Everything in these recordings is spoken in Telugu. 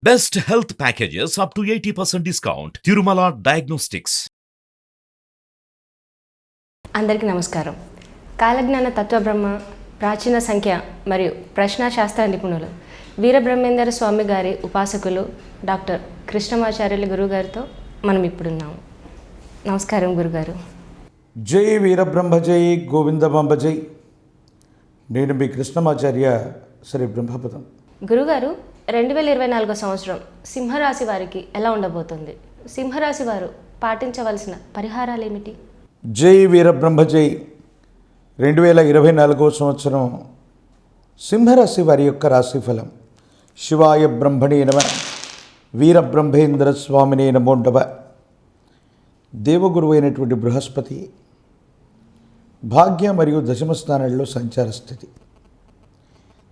Best health packages up to 80% discount. Tirumala Diagnostics. అందరికీ నమస్కారం. కాలజ్ఞాన తత్వబ్రహ్మ, ప్రాచీన సంఖ్య మరియు ప్రశ్నాశాస్త్ర నిపుణులు వీరబ్రహ్మేంద్ర స్వామి గారి ఉపాసకులు డాక్టర్ కృష్ణమాచార్యులు గురుగారితో మనం ఇప్పుడున్నాము. నమస్కారం గురుగారు. జై వీరబ్రహ్మ జై గోవిందమాంబ జై. నేను మీ కృష్ణమాచార్య శ్రీ బ్రహ్మపదం. గురుగారు, 2024 సంవత్సరం సింహరాశి వారికి ఎలా ఉండబోతుంది? సింహరాశి వారు పాటించవలసిన పరిహారాలు ఏమిటి? జై వీరబ్రహ్మ జై. 2024 సంవత్సరం సింహరాశి వారి యొక్క రాశిఫలం. శివాయ బ్రహ్మణే నమః. వీరబ్రహ్మేంద్ర స్వామినే నమో నమః. దేవగురువు అయినటువంటి బృహస్పతి భాగ్య మరియు దశమ స్థానాల్లో సంచార స్థితి.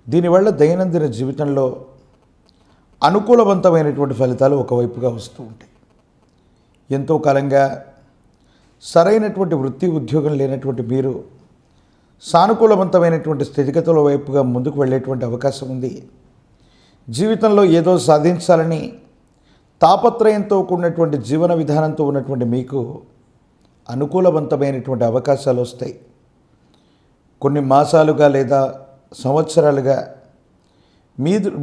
దీనివల్ల దైనందిన జీవితంలో అనుకూలవంతమైనటువంటి ఫలితాలు ఒకవైపుగా వస్తూ ఉంటాయి. ఎంతో కాలంగా సరైనటువంటి వృత్తి ఉద్యోగం లేనటువంటి మీరు సానుకూలవంతమైనటువంటి స్థితిగతుల వైపుగా ముందుకు వెళ్ళేటువంటి అవకాశం ఉంది. జీవితంలో ఏదో సాధించాలని తాపత్రయంతో కూడినటువంటి జీవన విధానంతో ఉన్నటువంటి మీకు అనుకూలవంతమైనటువంటి అవకాశాలు వస్తాయి. కొన్ని మాసాలుగా లేదా సంవత్సరాలుగా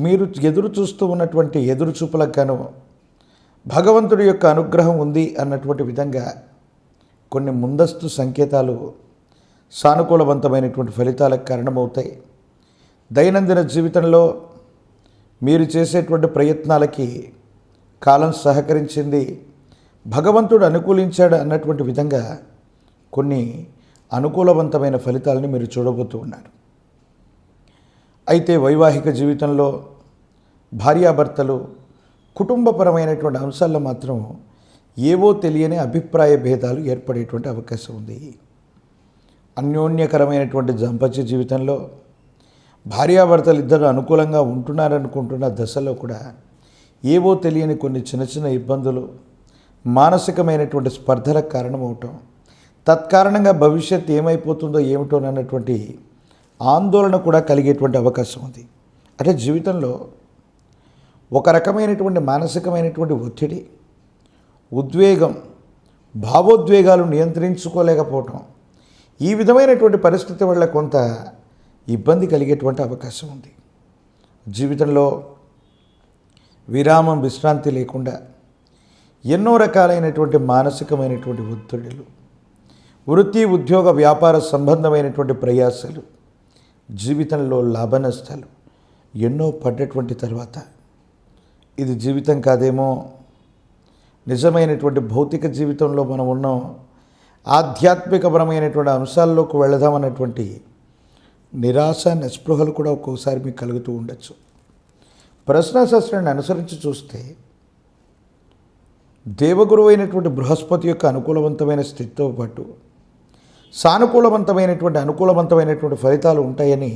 మీరు ఎదురు చూస్తూ ఉన్నటువంటి ఎదురుచూపులకు గాను భగవంతుడి యొక్క అనుగ్రహం ఉంది అన్నటువంటి విధంగా కొన్ని ముందస్తు సంకేతాలు సానుకూలవంతమైనటువంటి ఫలితాలకు కారణమవుతాయి. దైనందిన జీవితంలో మీరు చేసేటువంటి ప్రయత్నాలకి కాలం సహకరించింది, భగవంతుడు అనుకూలించాడు అన్నటువంటి విధంగా కొన్ని అనుకూలవంతమైన ఫలితాలను మీరు చూడబోతూ ఉన్నారు. అయితే వైవాహిక జీవితంలో భార్యాభర్తలు కుటుంబపరమైనటువంటి అంశాల్లో మాత్రం ఏవో తెలియని అభిప్రాయ భేదాలు ఏర్పడేటువంటి అవకాశం ఉంది. అన్యోన్యకరమైనటువంటి దాంపత్య జీవితంలో భార్యాభర్తలు ఇద్దరు అనుకూలంగా ఉంటున్నారనుకుంటున్న దశలో కూడా ఏవో తెలియని కొన్ని చిన్న చిన్న ఇబ్బందులు, మానసికమైనటువంటి స్పర్ధలకు కారణమవటం, తత్కారణంగా భవిష్యత్ ఏమైపోతుందో ఏమిటోనన్నటువంటి ఆందోళన కూడా కలిగేటువంటి అవకాశం ఉంది. అంటే జీవితంలో ఒక రకమైనటువంటి మానసికమైనటువంటి ఒత్తిడి, ఉద్వేగం, భావోద్వేగాలు నియంత్రించుకోలేకపోవటం, ఈ విధమైనటువంటి పరిస్థితి వల్ల కొంత ఇబ్బంది కలిగేటువంటి అవకాశం ఉంది. జీవితంలో విరామం, విశ్రాంతి లేకుండా ఎన్నో రకాలైనటువంటి మానసికమైనటువంటి ఒత్తిడులు, వృత్తి ఉద్యోగ వ్యాపార సంబంధమైనటువంటి ప్రయాసాలు, జీవితంలో లాభ నష్టాలు ఎన్నో పడ్డటువంటి తర్వాత ఇది జీవితం కాదేమో, నిజమైనటువంటి భౌతిక జీవితంలో మనం ఉన్నాం, ఆధ్యాత్మికపరమైనటువంటి అంశాల్లోకి వెళదామన్నటువంటి నిరాశ నిస్పృహలు కూడా ఒక్కోసారి మీకు కలుగుతూ ఉండొచ్చు. ప్రశ్నాశాస్త్రాన్ని అనుసరించి చూస్తే దేవగురువు అయినటువంటి బృహస్పతి యొక్క అనుకూలవంతమైన స్థితితో పాటు అనుకూలవంతమైనటువంటి ఫలితాలు ఉంటాయని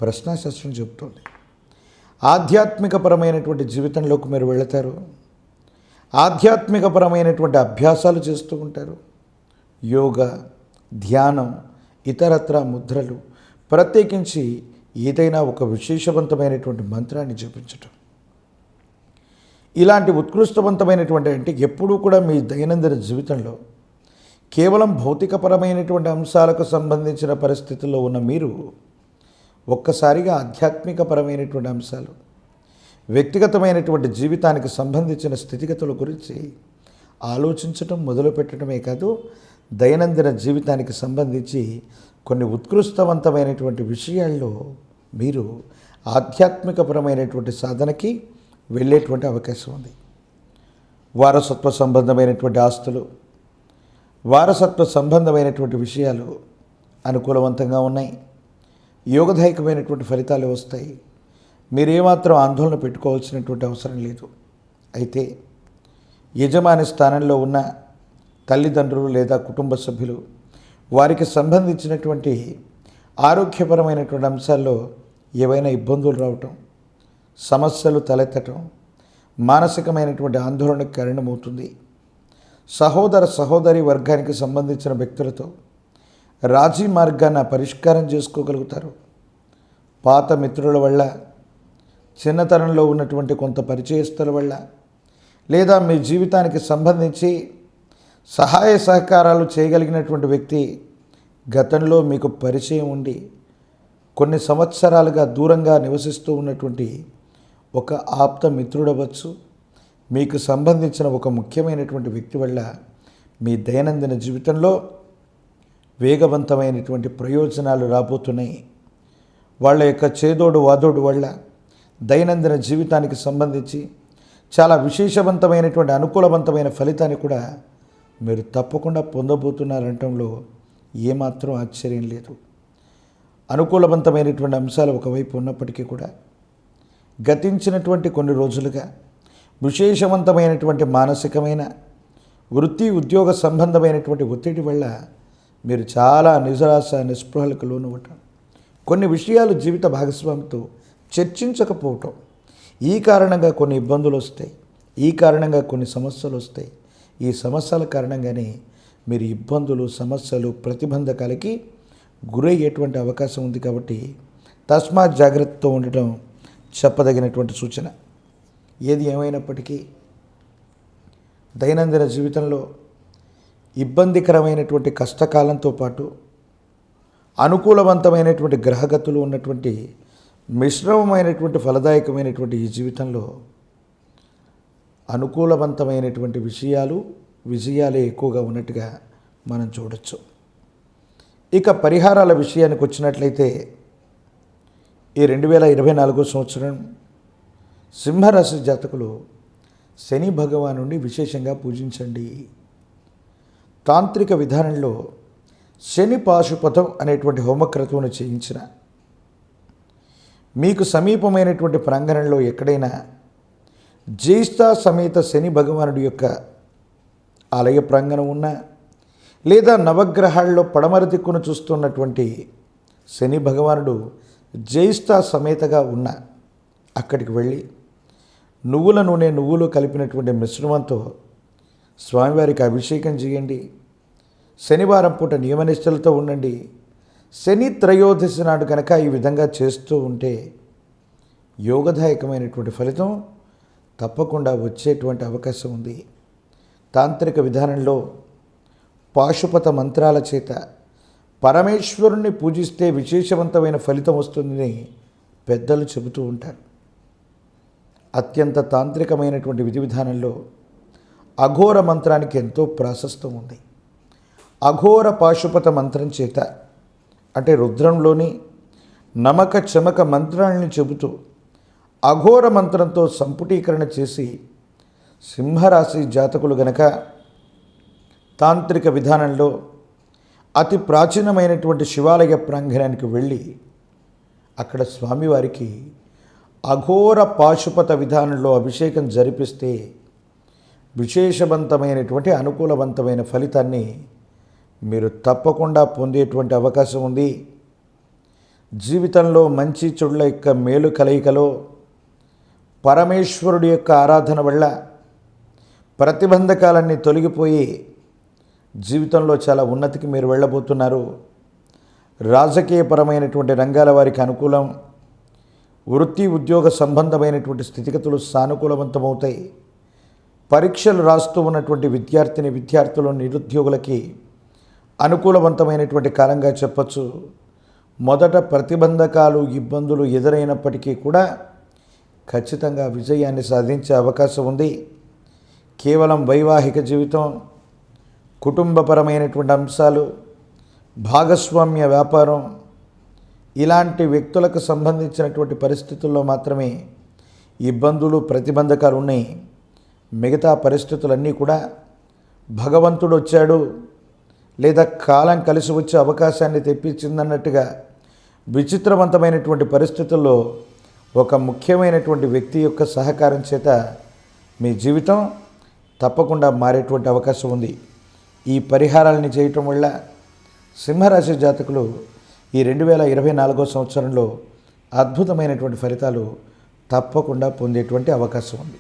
ప్రశ్నాశాస్త్రం చెబుతుంది. ఆధ్యాత్మికపరమైనటువంటి జీవితంలోకి మీరు వెళతారు, ఆధ్యాత్మికపరమైనటువంటి అభ్యాసాలు చేస్తూ ఉంటారు. యోగా, ధ్యానం, ఇతరత్ర ముద్రలు, ప్రత్యేకించి ఏదైనా ఒక విశేషవంతమైనటువంటి మంత్రాన్ని జపించటం, ఇలాంటి ఉత్కృష్టవంతమైనటువంటి అంటే ఎప్పుడూ కూడా మీ దైనందిన జీవితంలో కేవలం భౌతికపరమైనటువంటి అంశాలకు సంబంధించిన పరిస్థితుల్లో ఉన్న మీరు ఒక్కసారిగా ఆధ్యాత్మికపరమైనటువంటి అంశాలు, వ్యక్తిగతమైనటువంటి జీవితానికి సంబంధించిన స్థితిగతుల గురించి ఆలోచించటం మొదలుపెట్టడమే కాదు, దైనందిన జీవితానికి సంబంధించి కొన్ని ఉత్కృష్టవంతమైనటువంటి విషయాల్లో మీరు ఆధ్యాత్మికపరమైనటువంటి సాధనకి వెళ్ళేటువంటి అవకాశం ఉంది. వారసత్వ సంబంధమైనటువంటి ఆస్తులు, వారసత్వ సంబంధమైనటువంటి విషయాలు అనుకూలవంతంగా ఉన్నాయి. యోగదాయకమైనటువంటి ఫలితాలు వస్తాయి. మీరేమాత్రం ఆందోళన పెట్టుకోవాల్సినటువంటి అవసరం లేదు. అయితే యజమాని స్థానంలో ఉన్న తల్లిదండ్రులు లేదా కుటుంబ సభ్యులు, వారికి సంబంధించినటువంటి ఆరోగ్యపరమైనటువంటి అంశాల్లో ఏవైనా ఇబ్బందులు రావటం, సమస్యలు తలెత్తటం మానసికమైనటువంటి ఆందోళనకు కారణమవుతుంది. సహోదరి వర్గానికి సంబంధించిన వ్యక్తులతో రాజీ మార్గాన్ని పరిష్కారం చేసుకోగలుగుతారు. పాత మిత్రుల వల్ల చిన్నతనంలో ఉన్నటువంటి కొంత పరిచయస్తుల వల్ల, లేదా మీ జీవితానికి సంబంధించి సహాయ సహకారాలు చేయగలిగినటువంటి వ్యక్తి గతంలో మీకు పరిచయం ఉండి కొన్ని సంవత్సరాలుగా దూరంగా నివసిస్తూ ఉన్నటువంటి ఒక ఆప్త మిత్రుడవచ్చు, మీకు సంబంధించిన ఒక ముఖ్యమైనటువంటి వ్యక్తి వల్ల మీ దైనందిన జీవితంలో వేగవంతమైనటువంటి ప్రయోజనాలు రాబోతున్నాయి. వాళ్ళ యొక్క చేదోడు వాదోడు వల్ల దైనందిన జీవితానికి సంబంధించి చాలా విశేషవంతమైనటువంటి అనుకూలవంతమైన ఫలితాన్ని కూడా మీరు తప్పకుండా పొందబోతున్నారంటంలో ఏమాత్రం ఆశ్చర్యం లేదు. అనుకూలవంతమైనటువంటి అంశాలు ఒకవైపు ఉన్నప్పటికీ కూడా గతించినటువంటి కొన్ని రోజులుగా విశేషవంతమైనటువంటి మానసికమైన వృత్తి ఉద్యోగ సంబంధమైనటువంటి ఒత్తిడి వల్ల మీరు చాలా నిరాశ నిస్పృహలకు లోనవటం, కొన్ని విషయాలు జీవిత భాగస్వామితో చర్చించకపోవటం, ఈ కారణంగా కొన్ని ఇబ్బందులు వస్తాయి, ఈ కారణంగా కొన్ని సమస్యలు వస్తాయి. ఈ సమస్యల కారణంగానే మీరు ఇబ్బందులు, సమస్యలు, ప్రతిబంధకాలకి గురయ్యేటువంటి అవకాశం ఉంది. కాబట్టి తస్మాత్ జాగ్రత్తతో ఉండటం చెప్పదగినటువంటి సూచన. ఏది ఏమైనప్పటికీ దైనందిన జీవితంలో ఇబ్బందికరమైనటువంటి కష్టకాలంతో పాటు అనుకూలవంతమైనటువంటి గ్రహగతులు ఉన్నటువంటి మిశ్రమమైనటువంటి ఫలదాయకమైనటువంటి ఈ జీవితంలో అనుకూలవంతమైనటువంటి విజయాలే ఎక్కువగా ఉన్నట్టుగా మనం చూడొచ్చు. ఇక పరిహారాల విషయానికి వచ్చినట్లయితే ఈ 2024 సంవత్సరం సింహరాశి జాతకులు శని భగవానుడిని విశేషంగా పూజించండి. తాంత్రిక విధానంలో శని పాశుపతం అనేటువంటి హోమక్రతువును చేయించిన మీకు సమీపమైనటువంటి ప్రాంగణంలో ఎక్కడైనా జ్యేష్ఠ సమేత శని భగవానుడి యొక్క ఆలయ ప్రాంగణం ఉన్నా, లేదా నవగ్రహాల్లో పడమర దిక్కును చూస్తున్నటువంటి శని భగవానుడు జ్యేష్ఠ సమేతగా ఉన్న అక్కడికి వెళ్ళి నువ్వుల నూనె, నువ్వులు కలిపినటువంటి మిశ్రమంతో స్వామివారికి అభిషేకం చేయండి. శనివారం పూట నియమనిష్టలతో ఉండండి. శని త్రయోదశి నాడు కనుక ఈ విధంగా చేస్తూ ఉంటే యోగదాయకమైనటువంటి ఫలితం తప్పకుండా వచ్చేటువంటి అవకాశం ఉంది. తాంత్రిక విధానంలో పాశుపత మంత్రాల చేత పరమేశ్వరుణ్ణి పూజిస్తే విశేషవంతమైన ఫలితం వస్తుందని పెద్దలు చెబుతూ ఉంటారు. అత్యంత తాంత్రికమైనటువంటి విధి విధానంలో అఘోర మంత్రానికి ఎంతో ప్రాశస్త్యం ఉంది. అఘోర పాశుపత మంత్రం చేత, అంటే రుద్రంలోని నమక చమక మంత్రాలను చెబుతూ అఘోర మంత్రంతో సంపుటీకరణ చేసి సింహరాశి జాతకులు గనక తాంత్రిక విధానంలో అతి ప్రాచీనమైనటువంటి శివాలయ ప్రాంగణానికి వెళ్ళి అక్కడ స్వామివారికి అఘోర పాశుపత విధానంలో అభిషేకం జరిపిస్తే విశేషవంతమైనటువంటి అనుకూలవంతమైన ఫలితాన్ని మీరు తప్పకుండా పొందేటువంటి అవకాశం ఉంది. జీవితంలో మంచి చెడుల యొక్క మేలు కలయికలో పరమేశ్వరుడి యొక్క ఆరాధన వల్ల ప్రతిబంధకాలన్నీ తొలగిపోయి జీవితంలో చాలా ఉన్నతికి మీరు వెళ్ళబోతున్నారు. రాజకీయపరమైనటువంటి రంగాల వారికి అనుకూలం, వృత్తి ఉద్యోగ సంబంధమైనటువంటి స్థితిగతులు సానుకూలవంతమవుతాయి. పరీక్షలు రాస్తూ ఉన్నటువంటి విద్యార్థులు, నిరుద్యోగులకి అనుకూలవంతమైనటువంటి కాలంగా చెప్పచ్చు. మొదట ప్రతిబంధకాలు, ఇబ్బందులు ఎదురైనప్పటికీ కూడా ఖచ్చితంగా విజయాన్ని సాధించే అవకాశం ఉంది. కేవలం వైవాహిక జీవితం, కుటుంబపరమైనటువంటి అంశాలు, భాగస్వామ్య వ్యాపారం, ఇలాంటి వ్యక్తులకు సంబంధించినటువంటి పరిస్థితుల్లో మాత్రమే ఇబ్బందులు, ప్రతిబంధకాలు ఉన్నాయి. మిగతా పరిస్థితులన్నీ కూడా భగవంతుడు వచ్చాడు లేదా కాలం కలిసి వచ్చే అవకాశాన్ని తెప్పించిందన్నట్టుగా విచిత్రవంతమైనటువంటి పరిస్థితుల్లో ఒక ముఖ్యమైనటువంటి వ్యక్తి యొక్క సహకారం చేత మీ జీవితం తప్పకుండా మారేటువంటి అవకాశం ఉంది. ఈ పరిహారాలని చేయటం వల్ల సింహరాశి జాతకులు ఈ 2024 సంవత్సరంలో అద్భుతమైనటువంటి ఫలితాలు తప్పకుండా పొందేటువంటి అవకాశం ఉంది.